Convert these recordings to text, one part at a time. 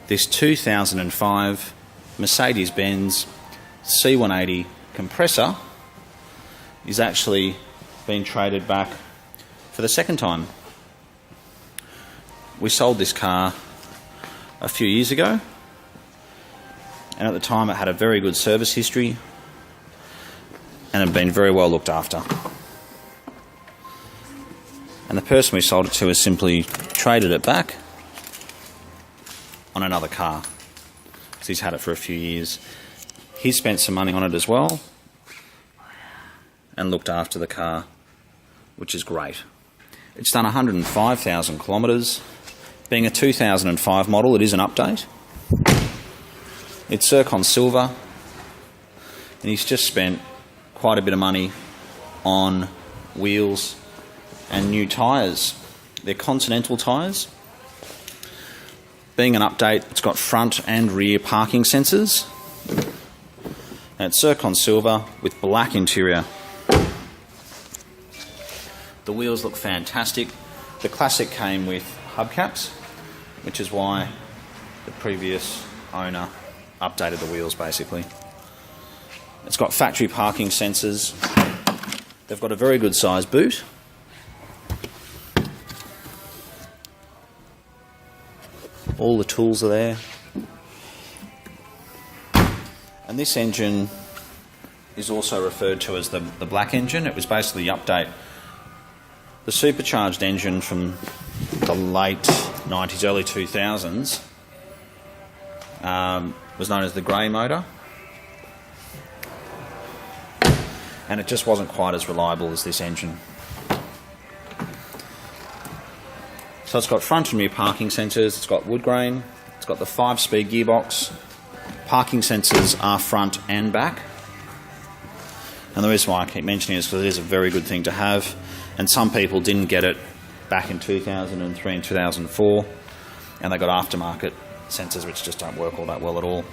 this 2005 Mercedes-Benz C180 compressor is actually being traded back for the second time. We sold this car a few years ago, and at the time it had a very good service history and had been very well looked after. And the person we sold it to has simply traded it back on another car, because he's had it for a few years. He's spent some money on it as well and looked after the car, which is great. It's done 105,000 kilometres. Being a 2005 model, it is an update. It's zircon silver, and he's just spent quite a bit of money on wheels and new tyres. They're Continental tyres. Being an update, it's got front and rear parking sensors, and it's zircon silver with black interior. The wheels look fantastic. The Classic came with hubcaps, which is why the previous owner updated the wheels basically. It's got factory parking sensors. They've got a very good size boot. All the tools are there. And this engine is also referred to as the black engine. It was basically the update. The supercharged engine from the late 90s, early 2000s was known as the grey motor, and it just wasn't quite as reliable as this engine. So it's got front and rear parking sensors, it's got wood grain, it's got the 5-speed gearbox. Parking sensors are front and back, and the reason why I keep mentioning it is because it is a very good thing to have, and some people didn't get it back in 2003 and 2004, and they got aftermarket sensors which just don't work all that well at all.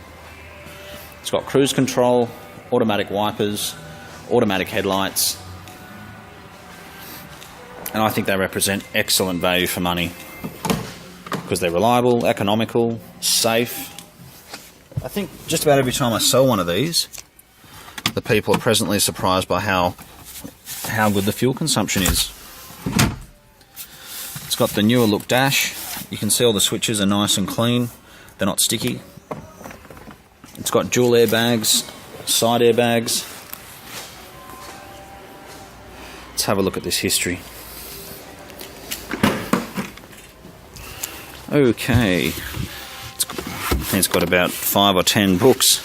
It's got cruise control, automatic wipers, automatic headlights, and I think they represent excellent value for money because they're reliable, economical, safe. I think just about every time I sell one of these, the people are pleasantly surprised by how good the fuel consumption is. It's got the newer look dash. You can see all the switches are nice and clean. They're not sticky. It's got dual airbags, side airbags. Let's have a look at this history. Okay. I think it's got about 5 or 10 books.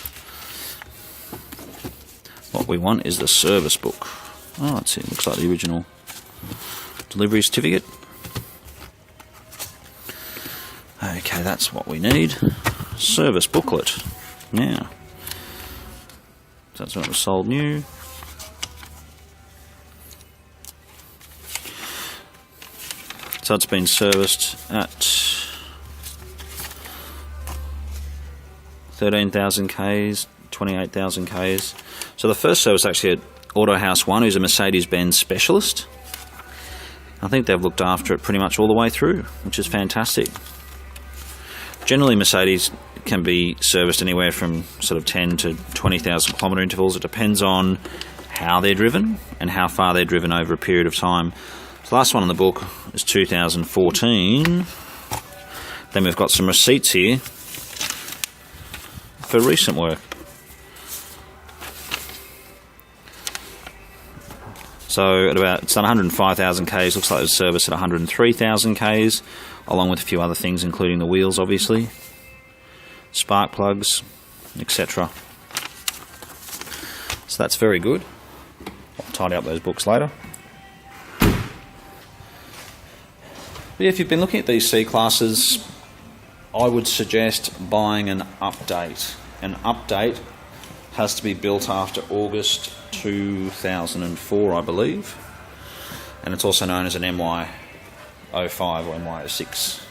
What we want is the service book. Oh, that's it. Looks like the original delivery certificate. Okay, that's what we need. Service booklet. Now, so that's when it was sold new. So it's been serviced at 13,000 Ks, 28,000 Ks. So the first service actually at Auto House 1, who's a Mercedes-Benz specialist. I think they've looked after it pretty much all the way through, which is fantastic. Generally, Mercedes can be serviced anywhere from sort of 10 to 20,000 kilometre intervals. It depends on how they're driven and how far they're driven over a period of time. So the last one in the book is 2014. Then we've got some receipts here for recent work. So it's done 105,000 Ks, looks like it was serviced at 103,000 Ks, along with a few other things, including the wheels, obviously, spark plugs, etc. So that's very good. I'll tidy up those books later. But yeah, if you've been looking at these C-classes, I would suggest buying an update. An update has to be built after August 2004, I believe, and it's also known as an MY05 or MY06.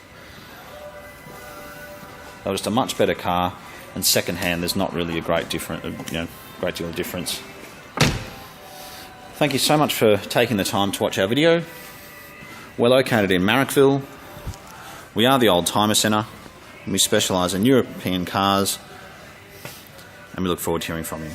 That was just a much better car, and second-hand there's not really a great deal of difference. Thank you so much for taking the time to watch our video. We're located in Marrickville. We are the Old Timer Centre. We specialise in European cars, and we look forward to hearing from you.